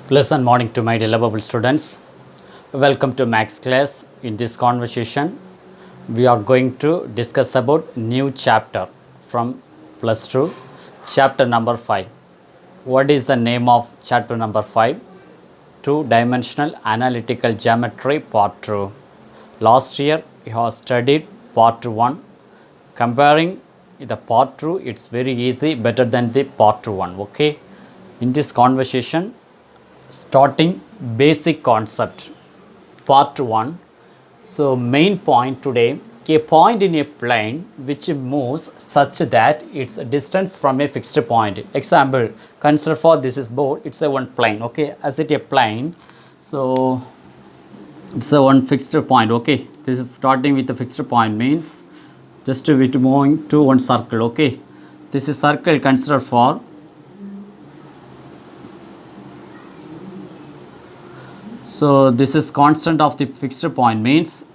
Pleasant morning to my dear lovable students. Welcome to Max class. In this conversation, we are going to discuss about new chapter from plus 2, chapter number 5. What is the name of chapter number 5? Two-dimensional analytical geometry part 2. Last year, we have studied part 1. Comparing the part 2, it's very easy, better than the part 1. Okay. In this conversation, starting basic concept part 1. So main point today, a point in a plane which moves such that its distance from a fixed point. Example, consider for this is board, it's a one plane. Okay, as it a plane, so it's a one fixed point. Okay, this is starting with the fixed point means just with moving to one circle. Okay, this is circle, consider for. So this is constant of the fixed point means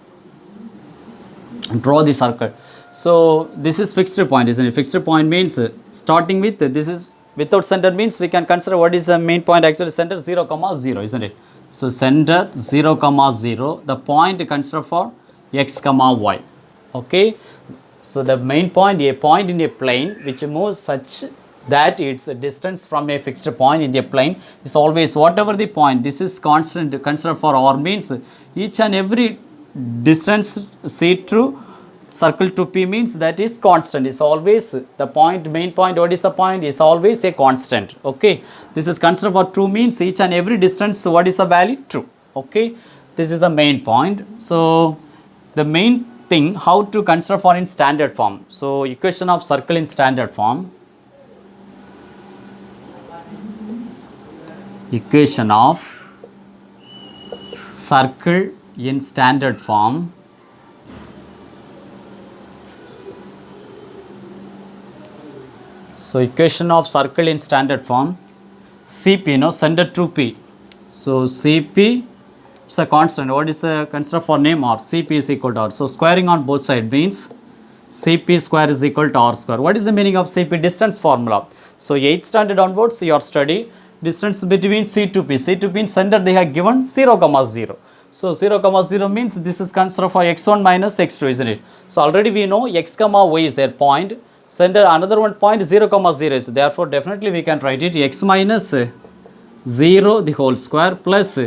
draw the circle. So this is fixed point, isn't it? Fixed point means starting with this is without center means we can consider what is the main point, actually center 0, 0, isn't it? So center 0, 0, the point consider for x, y. Okay. So the main point, a point in a plane which moves such that its distance from a fixed point in the plane is always whatever the point. This is constant, consider for r means each and every distance c through circle to p means that is constant. Is always the point, main point. What is the point? Is always a constant. Okay. This is consider for 2 means each and every distance. What is the value? 2. Okay. This is the main point. So the main thing how to consider for in standard form. So equation of circle in standard form. Equation of circle in standard form. So equation of circle in standard form, Cp, center to P. So Cp is a constant. What is the consider for name R? Cp is equal to R. So squaring on both sides means Cp square is equal to R square. What is the meaning of Cp? Distance formula. So 8th standard onwards your study distance between C to P. C to P in center they have given 0, 0. So 0, 0 means this is consider for x1 minus x2, isn't it? So already we know x, y is a point. Center another one point 0, 0 is. Therefore definitely we can write it x minus 0 the whole square plus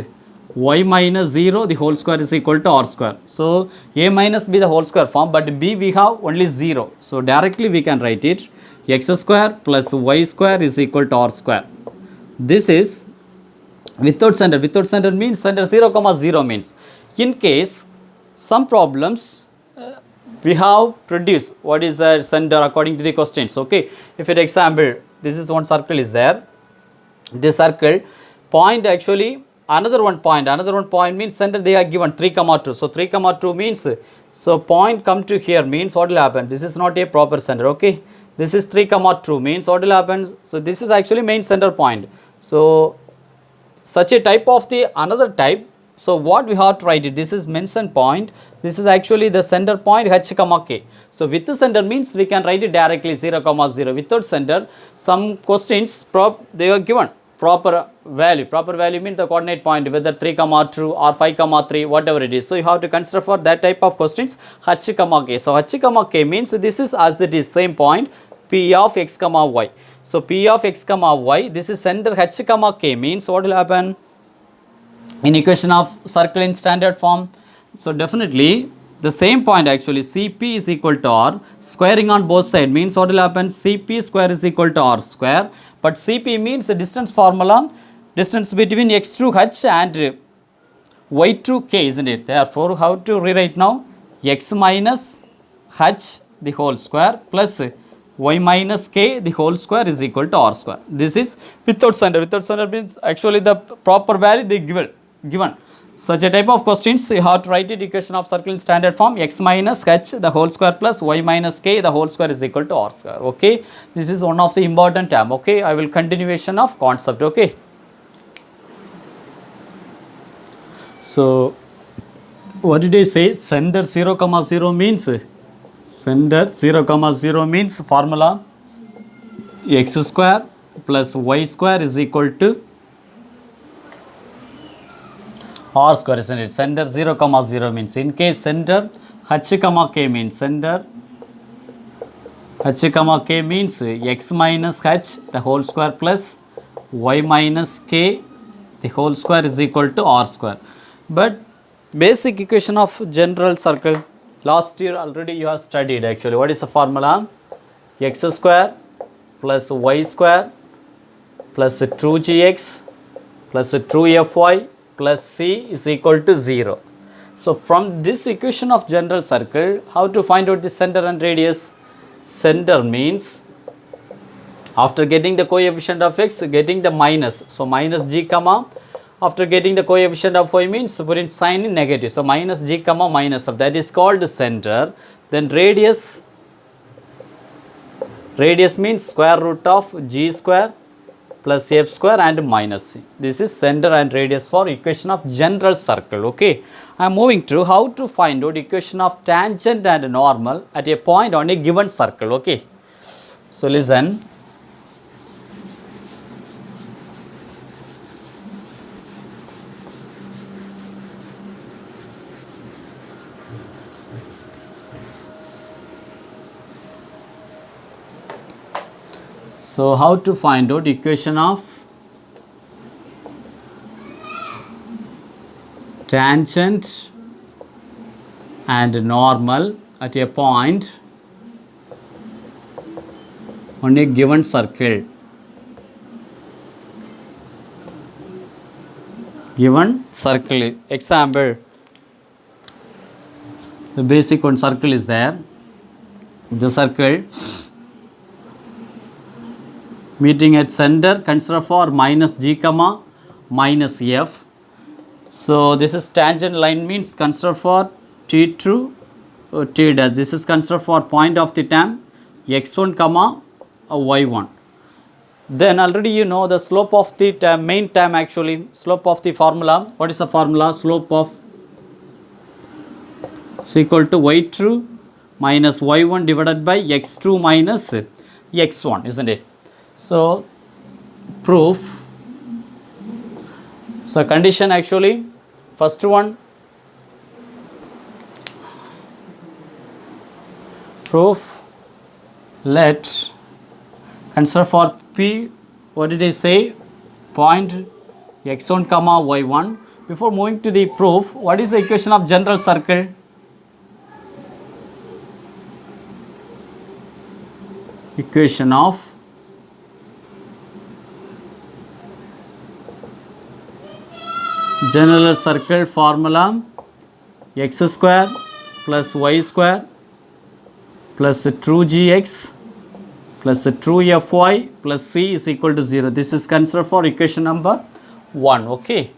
y minus 0 the whole square is equal to r square. So a minus b the whole square form, but b we have only 0. So directly we can write it x square plus y square is equal to r square. This is without center. Without center means center 0, 0 means in case some problems we have produced what is the center according to the questions. Okay, if for example this is one circle is there, this circle point actually another one point means center they are given 3, 2. So 3, 2 means so point come to here means what will happen? This is not a proper center. Okay, this is 3, 2 means what will happen? So this is actually main center point. So such a type of the another type. So what we have to write it? This is mentioned point. This is actually the center point h, k. So with the center means we can write it directly 0, 0. Without center, some questions they are given proper value. Proper value means the coordinate point whether 3, 2 or 5, 3 whatever it is. So you have to consider for that type of questions h, k. So h, k means this is as it is same point p of x, y. So p of x, y, this is center h, k means what will happen in equation of circle in standard form. So definitely the same point actually Cp is equal to R, squaring on both sides means what will happen? Cp square is equal to R square, but Cp means the distance formula, distance between x to h and y to k, isn't it? Therefore how to rewrite now? X minus h the whole square plus y minus k the whole square is equal to r square. This is without center. Without center means actually the proper value they given. Such a type of questions you have to write it equation of circle in standard form x minus h the whole square plus y minus k the whole square is equal to r square. Okay, this is one of the important term. Okay, I will continuation of concept. Okay, so what did I say? Center 0, 0 means center 0, 0 means formula x square plus y square is equal to R square, isn't it? Center 0 comma 0 means, in case center H comma K means, center H comma K means x minus H the whole square plus y minus K the whole square is equal to R square. But basic equation of general circle, last year already you have studied actually. What is the formula? X square plus y square plus 2gx plus 2fy plus c is equal to 0. So from this equation of general circle, how to find out the center and radius? Center means after getting the coefficient of x, getting the minus. So minus g comma, after getting the coefficient of y means put in sign in negative. So minus g comma minus of, that is called center. Then radius means square root of g square plus f square and minus c. This is center and radius for equation of general circle. Okay, I am moving to how to find out equation of tangent and normal at a point on a given circle. Okay, so listen. So how to find out equation of tangent and normal at a point on a given circle. Given circle. Example, the basic one circle is there. The circle meeting at center, consider for minus g comma minus f. So this is tangent line means consider for t true t dash. This is consider for point of the term x1 comma y1. Then already you know the slope of the term, main term actually, slope of the formula. What is the formula? Slope of is equal to y true minus y1 divided by x2 minus x1, isn't it? So proof, so condition actually, first one, proof, let consider for p, what did I say, point x1 comma y1. Before moving to the proof, what is the equation of general circle? Equation of general circle formula, x square plus y square plus 2gx plus 2fy plus c is equal to 0. This is considered for equation number 1. Okay.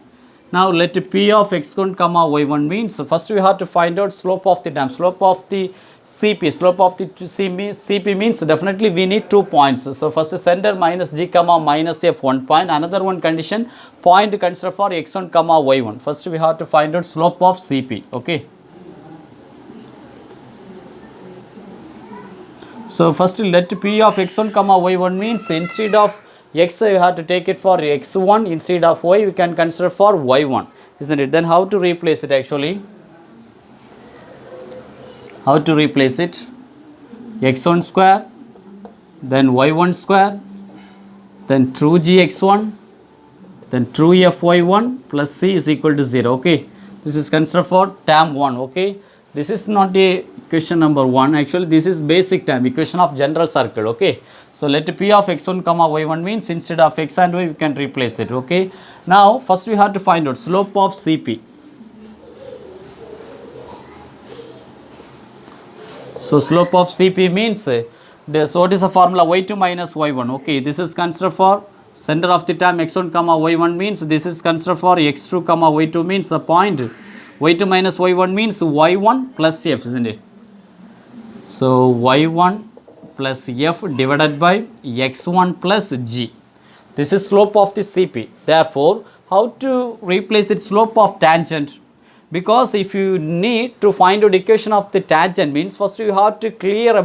Now let p of x1 comma y1 means, first we have to find out slope of the term, slope of the CP, slope of the CP means definitely we need 2 points. So first center minus g comma minus f 1 point, another one condition, point consider for x1 comma y1. First we have to find out slope of CP. Okay. So first let p of x1 comma y1 means instead of x you have to take it for x1, instead of y we can consider for y1, isn't it? Then how to replace it actually? How to replace it? x1 square, then y1 square, then 2gx1, then 2fy1 plus c is equal to 0. Okay, this is considered for term 1. Okay, this is not a equation number 1, actually this is basic term, equation of general circle. Okay, so let p of x1 comma y1 means instead of x and y we can replace it. Okay, now first we have to find out slope of CP. So slope of CP means, so what is the formula? y2 minus y1. Okay, this is considered for center of the term x1 comma y1 means this is considered for x2 comma y2 means the point y2 minus y1 means y1 plus f, isn't it? So y1 plus f divided by x1 plus g. This is slope of the CP. Therefore, how to replace its slope of tangent? Because if you need to find out equation of the tangent means first you have to clear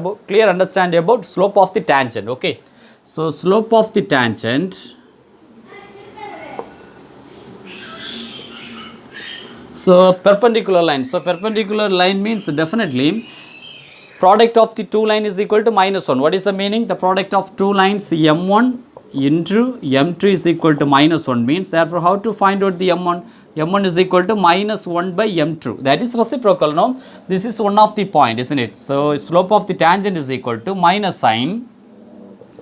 understand about slope of the tangent. Okay, so slope of the tangent So perpendicular line. So perpendicular line means definitely product of the two line is equal to minus 1. What is the meaning? The product of two lines m1 into m2 is equal to minus 1 means, therefore how to find out the m1? m1 is equal to minus 1 by m2. That is reciprocal, no? This is one of the point, isn't it? So slope of the tangent is equal to minus sine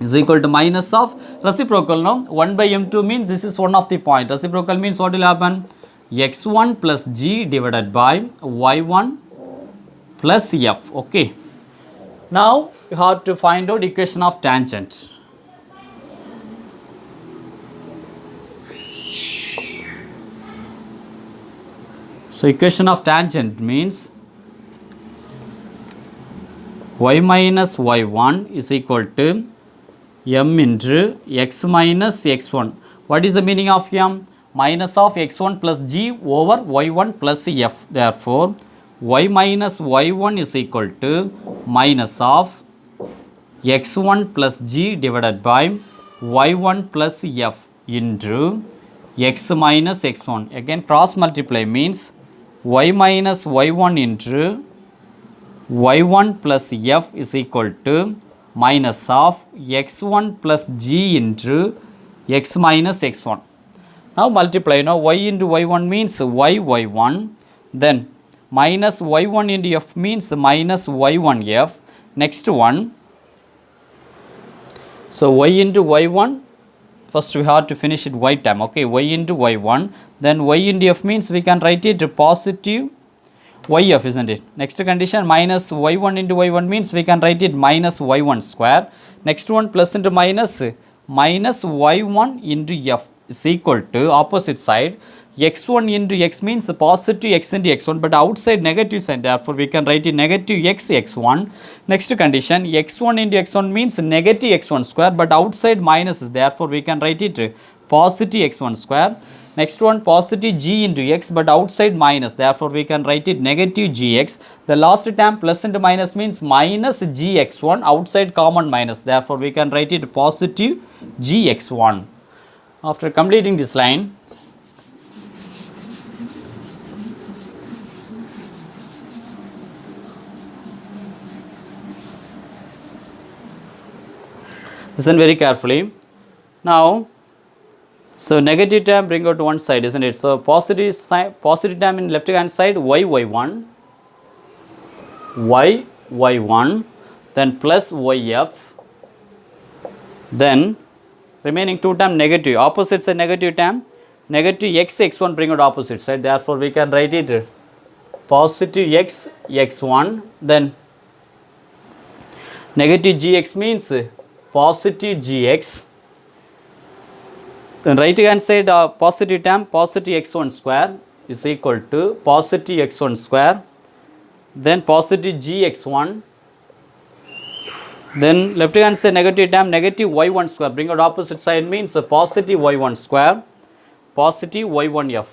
is equal to minus of reciprocal, no? 1 by m2 means this is one of the point. Reciprocal means what will happen? x1 plus g divided by y1 plus f. Okay. Now you have to find out equation of tangent. So equation of tangent means y minus y1 is equal to m into x minus x1. What is the meaning of m? Minus of x1 plus g over y1 plus f. Therefore, y minus y1 is equal to minus of x1 plus g divided by y1 plus f into x minus x1. Again cross multiply means y minus y1 into y1 plus f is equal to minus of x1 plus g into x minus x1. Now multiply. Now y into y1 means y1, then minus y1 into f means minus y1f. Next one, so y into y1, first we have to finish it y term. Okay, y into y1, then y into f means we can write it positive yf, isn't it? Next condition, minus y1 into y1 means we can write it minus y1 square. Next one, plus into minus, minus y1 into f is equal to opposite side x1 into x means positive x into x1, but outside negative sign, therefore we can write it negative x x1. Next condition, x1 into x1 means negative x1 square, but outside minus is, therefore we can write it positive x1 square. Next one, positive g into x, but outside minus, therefore we can write it negative gx. The last term plus into minus means minus gx1, outside common minus, therefore we can write it positive gx1. After completing this line, listen very carefully. Now, so negative term bring out to one side, isn't it? So positive term in left hand side y1, y1, then plus yf, then remaining two term negative, opposite side negative term, negative x x1 bring out opposite side, therefore we can write it positive x x1, then negative gx means positive gx, then right hand side positive term positive x1 square is equal to positive x1 square, then positive gx1, then left hand side negative term negative y1 square bring out opposite side means positive y1 square, positive y1f,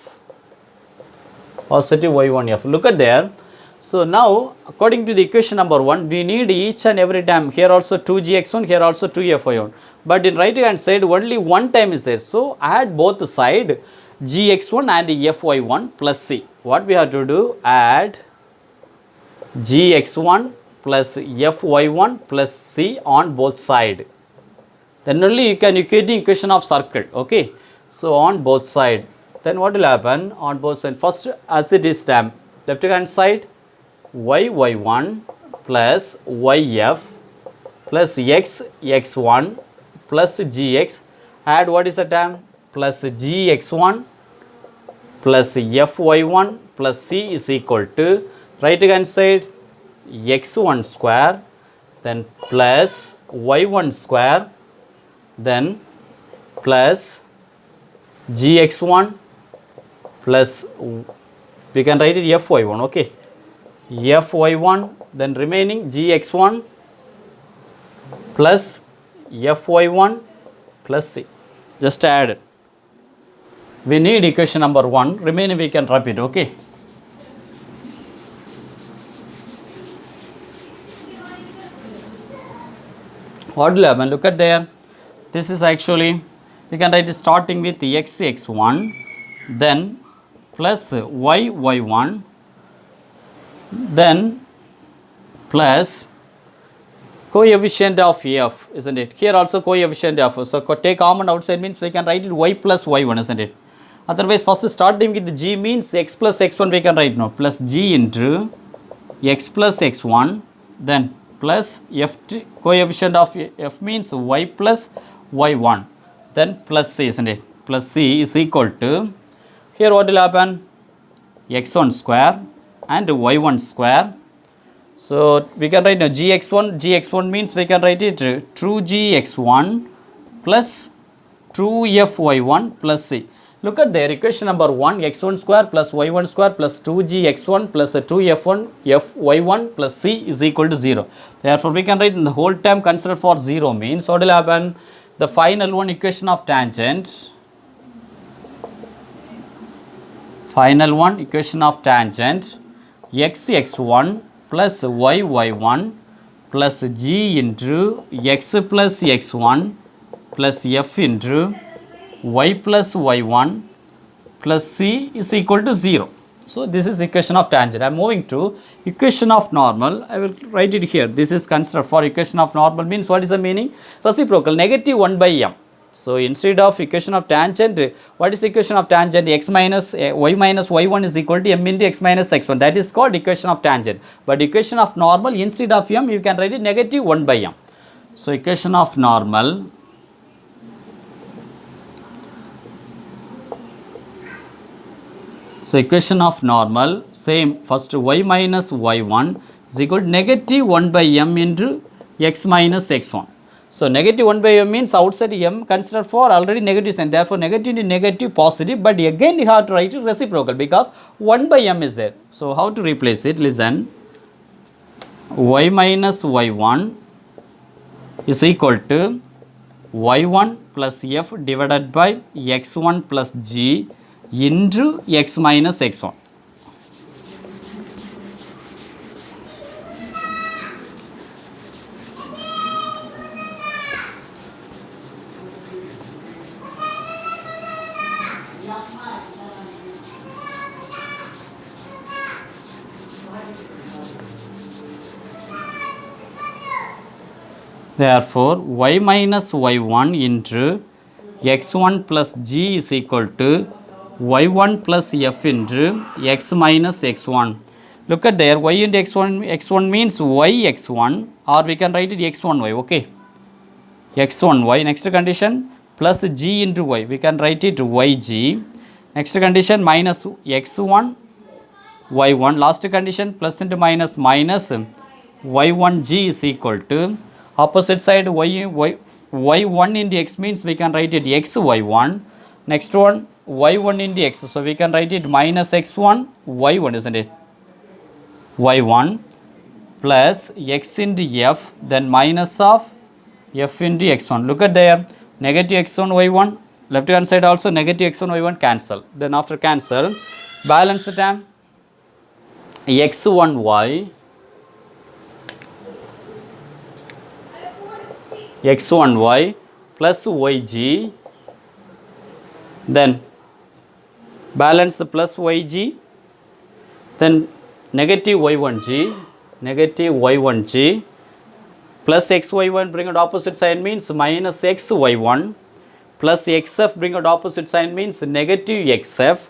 positive y1f. Look at there. So now according to the equation number 1, we need each and every time, here also 2gx1, here also 2fy1, but in right hand side only one time is there, so add both side gx1 and fy1 plus c. What we have to do, add gx1 plus fy1 plus c on both side, then only you can equate the equation of circle. Okay, so on both side, then what will happen on both sides? First, as it is term, left hand side y1 plus yf plus x x1 plus gx, add what is the term, plus gx1 plus fy1 plus c is equal to right hand side x1 square, then plus y1 square, then plus gx1 plus, we can write it fy1. Okay, fy1, then remaining gx1 plus fy1 plus c. Just add it. We need equation number 1, remaining we can rub it. Okay, what will happen? Look at there. This is actually, we can write it starting with x x1, then plus y y1, then plus coefficient of f, isn't it? Here also coefficient of f. So take common outside means we can write it y plus y1, isn't it? Otherwise, first starting with g means x plus x1 we can write now, plus g into x plus x1, then plus coefficient of f means y plus y1, then plus c, isn't it? Plus c is equal to, here what will happen? X1 square and y1 square. So we can write now gx1 means we can write it true gx1 plus true fy1 plus c. Look at there, equation number 1, x1 square plus y1 square plus 2gx1 plus 2f1 fy1 plus c is equal to 0. Therefore, we can write in the whole term considered for 0 means what will happen? The final one, equation of tangent. Final one, equation of tangent, x1 plus y1 plus g into x plus x1 plus f into y plus y1 plus c is equal to 0. So this is equation of tangent. I am moving to equation of normal. I will write it here. This is considered for equation of normal means what is the meaning? Reciprocal, negative 1 by m. So instead of equation of tangent, what is equation of tangent? X minus y minus y1 is equal to m into x minus x1. That is called equation of tangent. But equation of normal, instead of m, you can write it negative 1 by m. So equation of normal, so equation of normal, same, first y minus y1 is equal to negative 1 by m into x minus x1. So negative 1 by m means outside m considered for already negative sign. Therefore, negative into negative positive, but again you have to write it reciprocal because 1 by m is there. So how to replace it? Listen, y minus y1 is equal to y1 plus f divided by x1 plus g into x minus x1. Therefore, y minus y1 into x1 plus g is equal to y1 plus f into x minus x1. Look at there, y into x1 means y x1, or we can write it x1y, okay? x1y, next condition plus g into y, we can write it yg. Next condition minus x1 y1, last condition plus into minus y1g is equal to, opposite side y1 into x means we can write it xy1. Next one y1 into x, so we can write it minus x1 y1, isn't it? y1 plus x into f, then minus of f into x1. Look at there, negative x1 y1, left hand side also negative x1 y1 cancel. Then after cancel, balance the term x1y x1y plus yg, then balance plus yg, then negative y1g plus xy1 bring out opposite sign means minus xy1 plus xf bring out opposite sign means negative xf,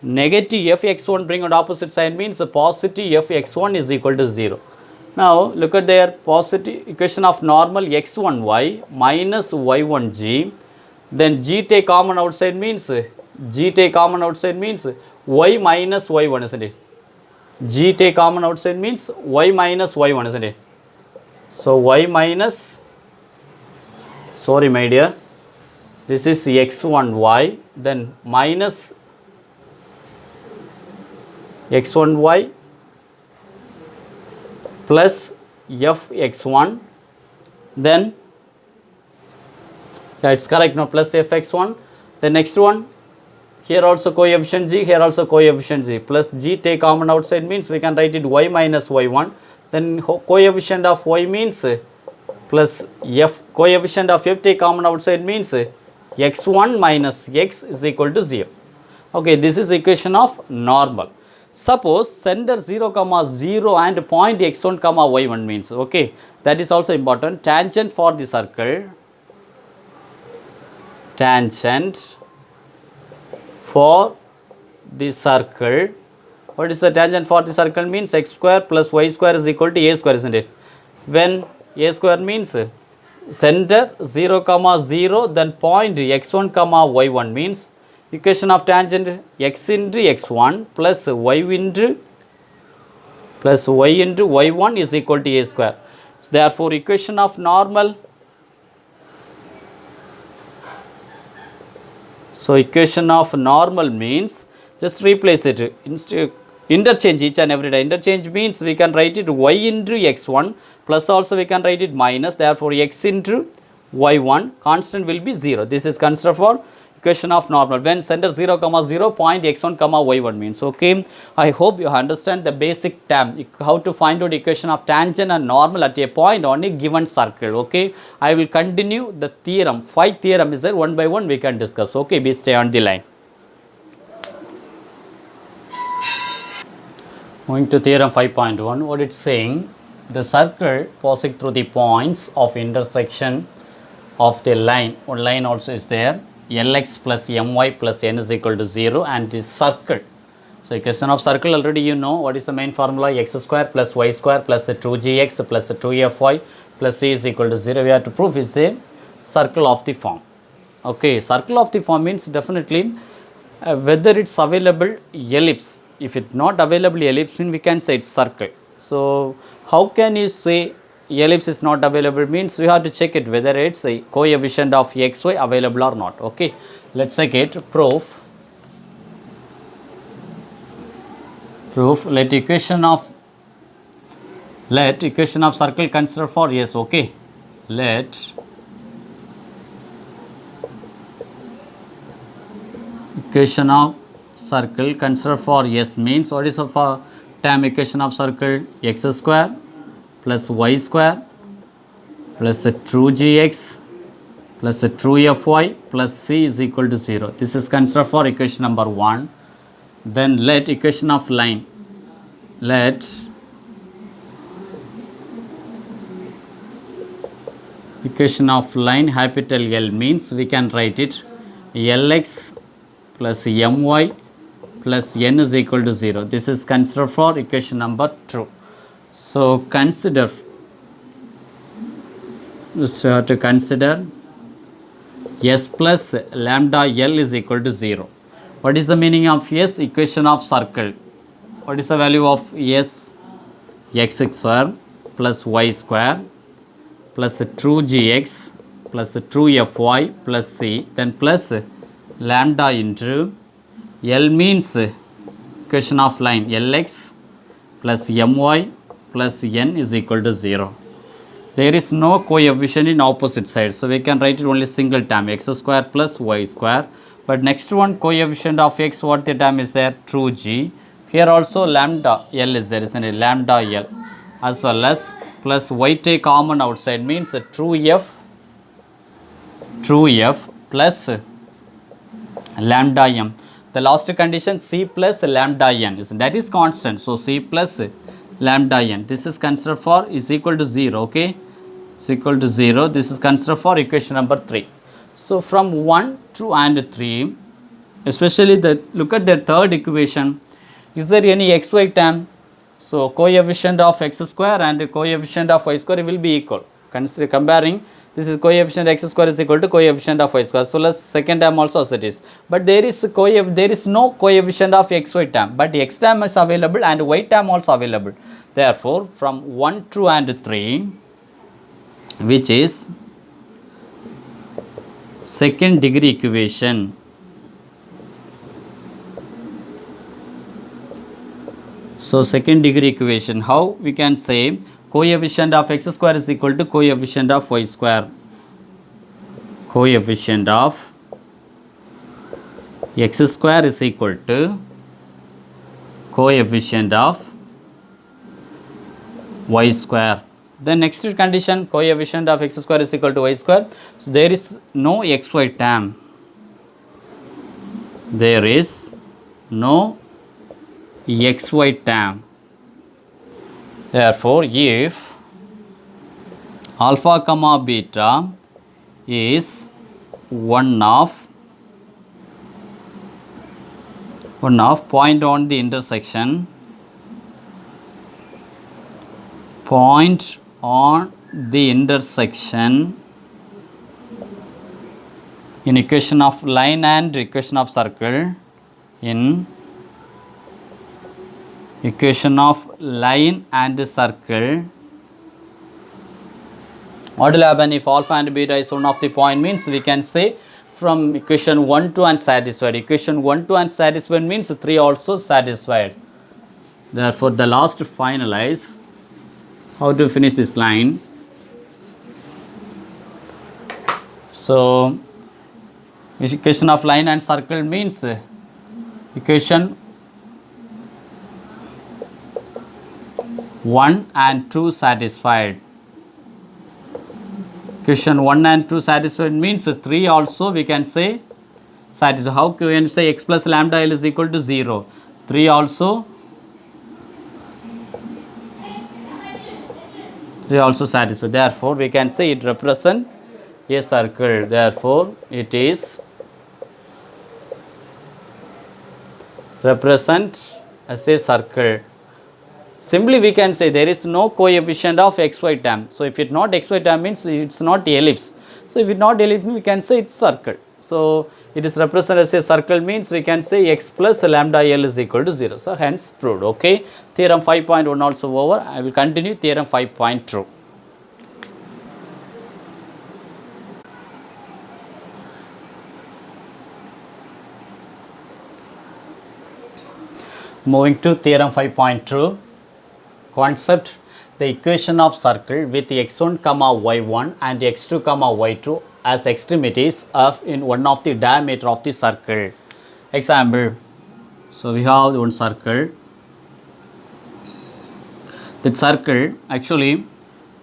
negative fx1 bring out opposite sign means positive fx1 is equal to 0. Now look at their positive equation of normal x1y minus y1g, then g take common outside means y minus y1, isn't it? G take common outside means y minus y1, isn't it? So y minus, sorry my dear, this is x1y, then minus x1y plus fx1, then it's correct now, plus fx1. The next one, here also coefficient g, here also coefficient g, plus g take common outside means we can write it y minus y1, then coefficient of y means plus f, coefficient of f take common outside means x1 minus x is equal to 0. Okay, this is equation of normal. Suppose center 0 comma 0 and point x1 comma y1 means, okay, that is also important. Tangent for the circle, tangent for the circle. What is the tangent for the circle means? X square plus y square is equal to a square, isn't it? When a square means center 0 comma 0, then point x1 comma y1 means equation of tangent x into x1 plus y into y1 is equal to a square. Therefore, equation of normal. So, equation of normal means just replace it. Instead, interchange each and every day. Interchange means we can write it y into x1 plus also we can write it minus. Therefore, x into y1 constant will be 0. This is considered for equation of normal when center 0 comma 0 point x1 comma y1 means. Okay, I hope you understand the basic term how to find out equation of tangent and normal at a point on a given circle. Okay, I will continue the theorem. 5 theorem is there, one by one we can discuss. Okay, please stay on the line. Moving to theorem 5.1, what it's saying, the circle passing through the points of intersection of the line, one line also is there, Lx plus My plus n is equal to 0 and this circle. So, equation of circle already you know what is the main formula, x square plus y square plus 2gx plus 2fy plus c is equal to 0. We have to prove is a circle of the form. Okay, circle of the form means definitely whether it's available ellipse. If it's not available ellipse, we can say it's circle. So, how can you say ellipse is not available means we have to check it whether it's a coefficient of xy available or not. Okay, let's check it. Proof. Let equation of circle consider for yes. Okay, let equation of circle consider for yes means what is for term equation of circle, x square plus y square plus 2gx plus 2fy plus c is equal to 0. This is considered for equation number 1. Then let equation of line, let equation of line capital L means we can write it Lx plus My plus n is equal to 0. This is considered for equation number 2. So, consider s plus lambda L is equal to 0. What is the meaning of s? Equation of circle. What is the value of s? X square plus y square plus 2gx plus 2fy plus c, then plus lambda into L means equation of line Lx plus My plus n is equal to 0. There is no coefficient in opposite side. So, we can write it only single term x square plus y square. But next one coefficient of x, what the term is there? 2g. Here also lambda L is there, isn't it? Lambda L as well as plus y take common outside means 2f plus lambda m. The last condition c plus lambda n that is constant. So, c plus lambda n, this is considered for is equal to 0. Okay, is equal to 0. This is considered for equation number 3. So, from 1, 2 and 3, especially look at the third equation. Is there any xy term? So, coefficient of x square and coefficient of y square will be equal. Consider comparing, this is coefficient x square is equal to coefficient of y square. So, let's second term also as it is. But there is no coefficient of xy term, but x term is available and y term also available. Therefore, from 1, 2 and 3, which is second degree equation. So, second degree equation, how we can say coefficient of x square is equal to coefficient of y square. Coefficient of x square is equal to coefficient of y square. The next condition, coefficient of x square is equal to y square. So, there is no xy term. There is no xy term. Therefore, if alpha comma beta is one of point on the intersection, in equation of line and equation of circle, in equation of line and circle, what will happen if alpha and beta is one of the point means we can say from equation 1 to unsatisfied. Equation 1 to unsatisfied means 3 also satisfied. Therefore, the last finalize how to finish this line. So, equation of line and circle means equation 1 and 2 satisfied. Equation 1 and 2 satisfied means 3 also we can say satisfied. How can we say x plus lambda L is equal to 0? 3 also satisfied. Therefore, we can say it represents a circle. Therefore, it is represent as a circle. Simply we can say there is no coefficient of xy term. So, if it not xy term means it is not ellipse. So, if it not ellipse we can say it is circle. So, it is represented as a circle means we can say x plus lambda L is equal to 0. So, hence proved. Okay. Theorem 5.1 also over. I will continue theorem 5.2. Moving to theorem 5.2. Concept: the equation of circle with x1 comma y1 and x2 comma y2 as extremities of in one of the diameter of the circle. Example: so we have one circle. That circle actually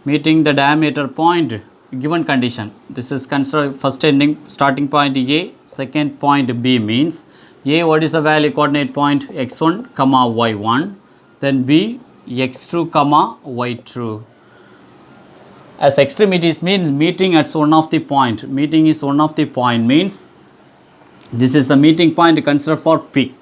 meeting the diameter point given condition. This is considered first ending starting point A, second point B means A, what is the value coordinate point x1 comma y1, then B x2 comma y2. As extremities means meeting at one of the point. Meeting is one of the point means this is a meeting point considered for P.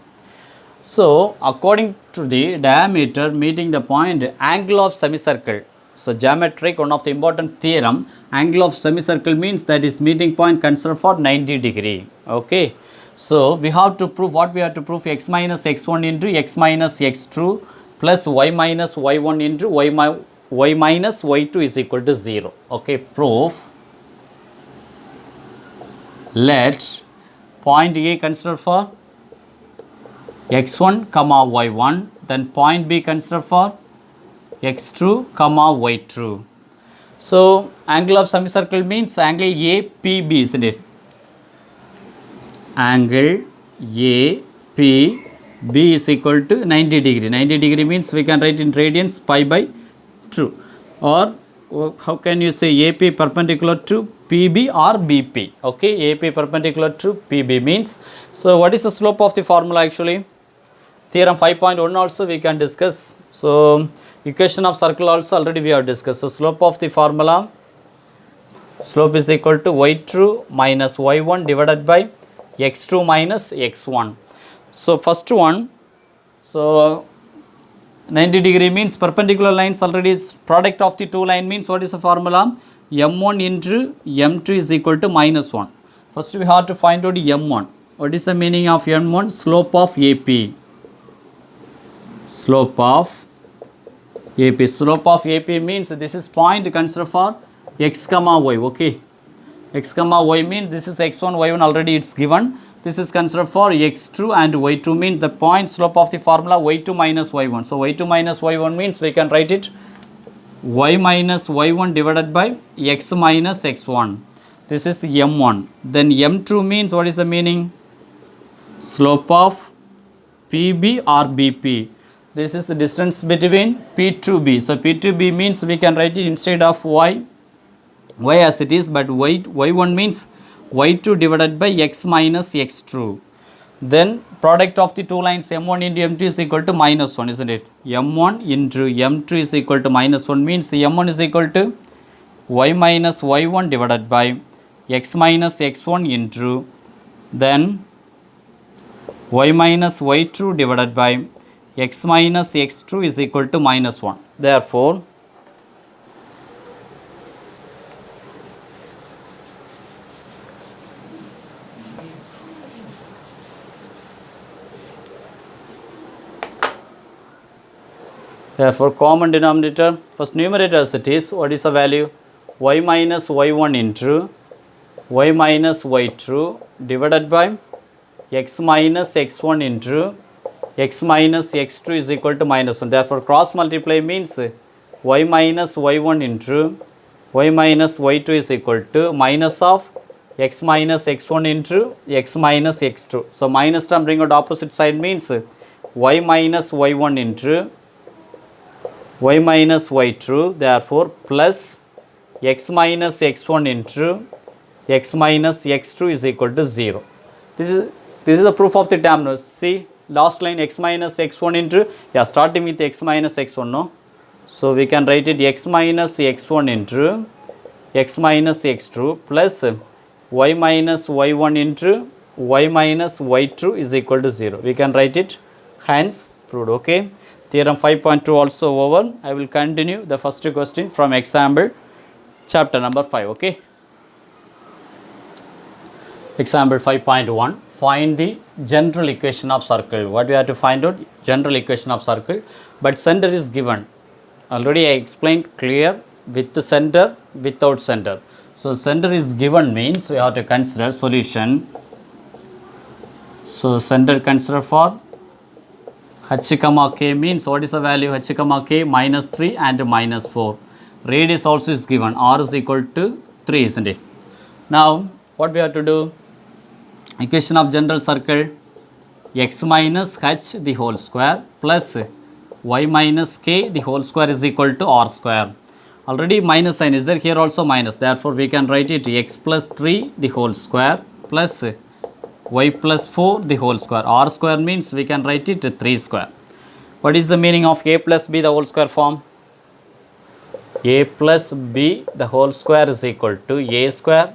So, according to the diameter meeting the point, angle of semicircle. So, geometric one of the important theorem, angle of semicircle means that is meeting point considered for 90 degree. Okay. So, we have to prove what we have to prove x minus x1 into x minus x2 plus y minus y1 into y minus y2 is equal to 0. Okay, proof. Let point A consider for x1 comma y1, then point B consider for x2 comma y2. So, angle of semicircle means angle APB, isn't it? Angle APB is equal to 90 degree. 90 degree means we can write in radians pi by 2. Or how can you say AP perpendicular to PB or BP? Okay, AP perpendicular to PB means. So, what is the slope of the formula actually? Theorem 5.1 also we can discuss. So, equation of circle also already we have discussed. So, slope of the formula, slope is equal to y2 minus y1 divided by x2 minus x1. So, first one, so 90 degree means perpendicular lines already is product of the two line means what is the formula? M1 into M2 is equal to minus 1. First we have to find out M1. What is the meaning of M1? Slope of AP. Slope of AP. Slope of AP means this is point consider for x comma y. Okay. X comma y means this is x1, y1 already it's given. This is considered for x2 and y2 means the point slope of the formula y2 minus y1. So, y2 minus y1 means we can write it y minus y1 divided by x minus x1. This is M1. Then M2 means what is the meaning? Slope of PB or BP. This is the distance between P to B. So, P to B means we can write it instead of y as it is, but y1 means y2 divided by x minus x2. Then Product of the two lines m1 into m2 is equal to minus 1, isn't it? m1 into m2 is equal to minus 1 means the m1 is equal to y minus y1 divided by x minus x1 into then y minus y2 divided by x minus x2 is equal to minus 1. Therefore, common denominator, first numerator as it is, what is the value? Y minus y1 into y minus y2 divided by x minus x1 into x minus x2 is equal to minus 1. Therefore, cross multiply means y minus y1 into y minus y2 is equal to minus of x minus x1 into x minus x2. So, minus term bring out opposite side means y minus y1 into y minus y2, therefore plus x minus x1 into x minus x2 is equal to 0. This is the proof of the term. No? See last line x minus x1 into, starting with x minus x1, no? So we can write it x minus x1 into x minus x2 plus y minus y1 into y minus y2 is equal to 0. We can write it, hence proved. Okay. Theorem 5.2 also over. I will continue the first question from example chapter number 5. Okay. Example 5.1. Find the general equation of circle. What we have to find out? General equation of circle. But center is given. Already I explained clear with the center, without center. So center is given means we have to consider solution. So center consider for h comma k means what is the value h comma k? Minus 3 and minus 4. Radius also is given, r is equal to 3, isn't it? Now what we have to do? Equation of general circle, x minus h the whole square plus y minus k the whole square is equal to r square. Already minus sign is there, here also minus, therefore we can write it x plus 3 the whole square plus y plus 4 the whole square. R square means we can write it 3 square. What is the meaning of a plus b the whole square form? A plus b the whole square is equal to a square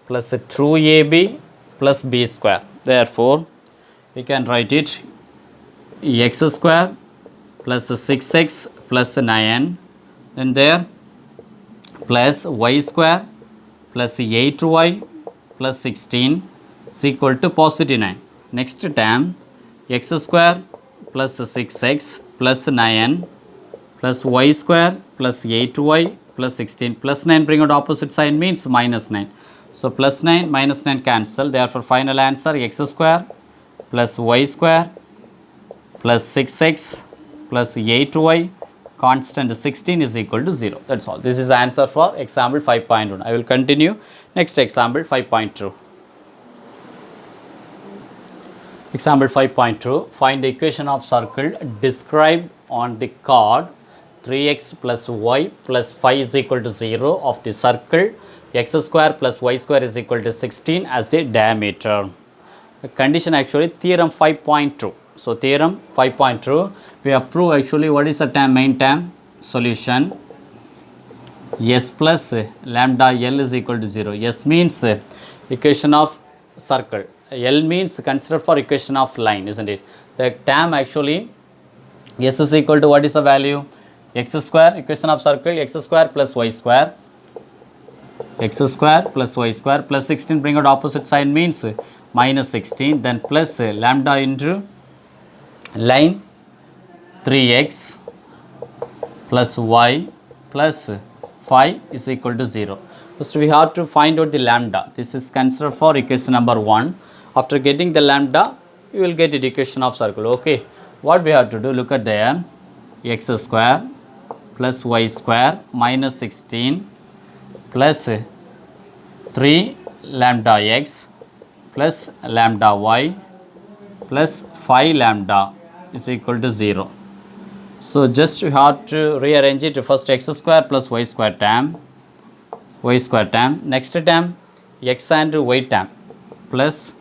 plus 2ab plus b square. Therefore, we can write it x square plus 6x plus 9, then there plus y square plus 8y plus 16 is equal to positive 9. Next term, x square plus 6x plus 9 plus y square plus 8y plus 16 plus 9 bring out opposite sign means minus 9. So plus 9 minus 9 cancel, therefore final answer x square plus y square plus 6x plus 8y constant 16 is equal to 0. That's all. This is the answer for example 5.1. I will continue next example 5.2. Example 5.2. Find the equation of circle described on the card 3x plus y plus 5 is equal to 0 of the circle x square plus y square is equal to 16 as a diameter. The condition actually theorem 5.2. So theorem 5.2 we have proved actually what is the term, main term, solution s plus lambda L is equal to 0. S means equation of circle, L means consider for equation of line, isn't it? The term actually s is equal to what is the value? X square, equation of circle, x square plus y square, x square plus y square plus 16 bring out opposite sign means minus 16, then plus lambda into line 3x plus y plus 5 is equal to 0. First we have to find out the lambda. This is considered for equation number 1. After getting the lambda, you will get the equation of circle. Okay. What we have to do, look at there, x square plus y square minus 16 plus 3 lambda x plus lambda y plus 5 lambda is equal to 0. So just you have to rearrange it. First x square plus y square term, next term x and y term plus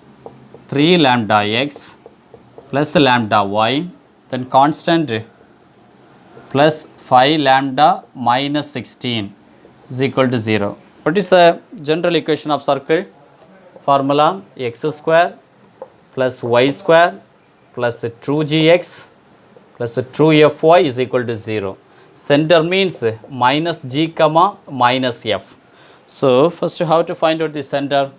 3 lambda x plus lambda y, then constant plus 5 lambda minus 16 is equal to 0. What is the general equation of circle? Formula x square plus y square plus true gx plus true fy is equal to 0. Center means minus g comma minus f. So first how to find out the center?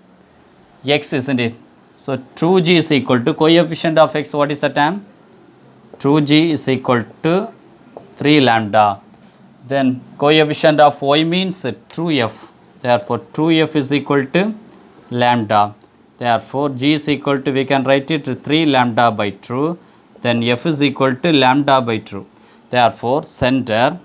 X, isn't it? So true g is equal to coefficient of x. What is the term? True g is equal to 3 lambda. Then coefficient of y means true f. Therefore true f is equal to lambda. Therefore g is equal to, we can write it 3 lambda by true. Then f is equal to lambda by true. Therefore center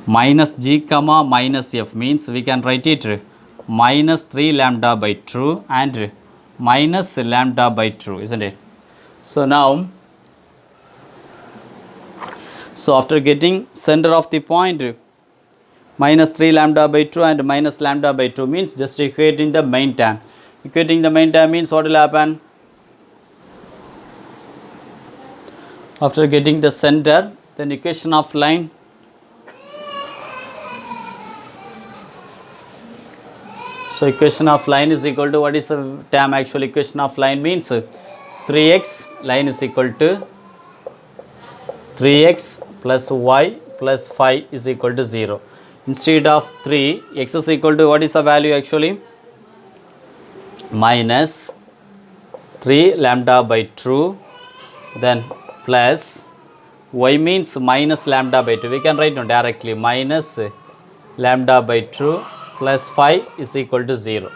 minus g comma minus f means we can write it minus 3 lambda by true and minus lambda by true, isn't it? So now, so after getting center of the point minus 3 lambda by 2 and minus lambda by 2 means just equating the main term. Equating the main term means what will happen? After getting the center, then equation of line, so equation of line is equal to, what is the term actual equation of line means 3x line is equal to 3x plus y plus 5 is equal to 0. Instead of 3, x is equal to, what is the value actually? Minus 3 lambda by 2, then plus y means minus lambda by 2. We can write now directly minus lambda by 2 plus 5 is equal to 0.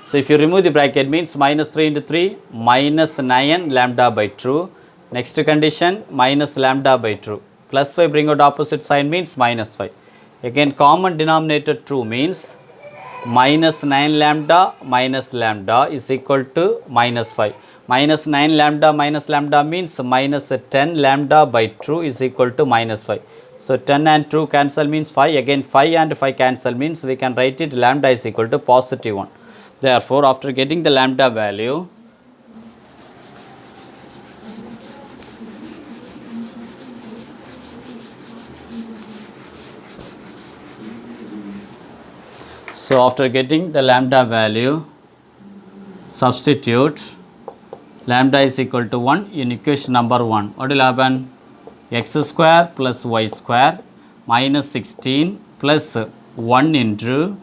So if you remove the bracket means minus 3 into 3 minus 9 lambda by 2. Next condition minus lambda by 2. Plus 5 bring out opposite sign means minus 5. Again common denominator 2 means minus 9 lambda minus lambda is equal to minus 5. Minus 9 lambda minus lambda means minus 10 lambda by 2 is equal to minus 5. So 10 and 2 cancel means 5. Again 5 and 5 cancel means we can write it lambda is equal to positive 1. Therefore after getting the lambda value, so after getting the lambda value, substitute lambda is equal to 1 in equation number 1. What will happen? X square plus y square minus 16 plus 1 into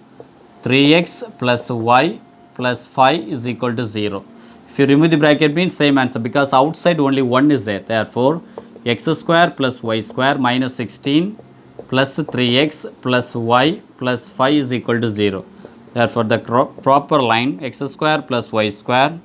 3x plus y plus 5 is equal to 0. If you remove the bracket means same answer because outside only 1 is there. Therefore x square plus y square minus 16 plus 3x plus y plus 5 is equal to 0. Therefore the proper line x square plus y square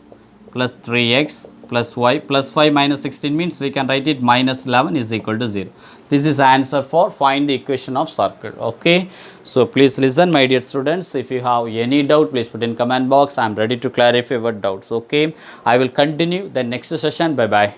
plus 3x plus y plus 5 minus 16 means we can write it minus 11 is equal to 0. This is answer for find the equation of circle. Okay. So please listen my dear students. If you have any doubt, please put in comment box. I am ready to clarify your doubts. Okay. I will continue the next session. Bye bye.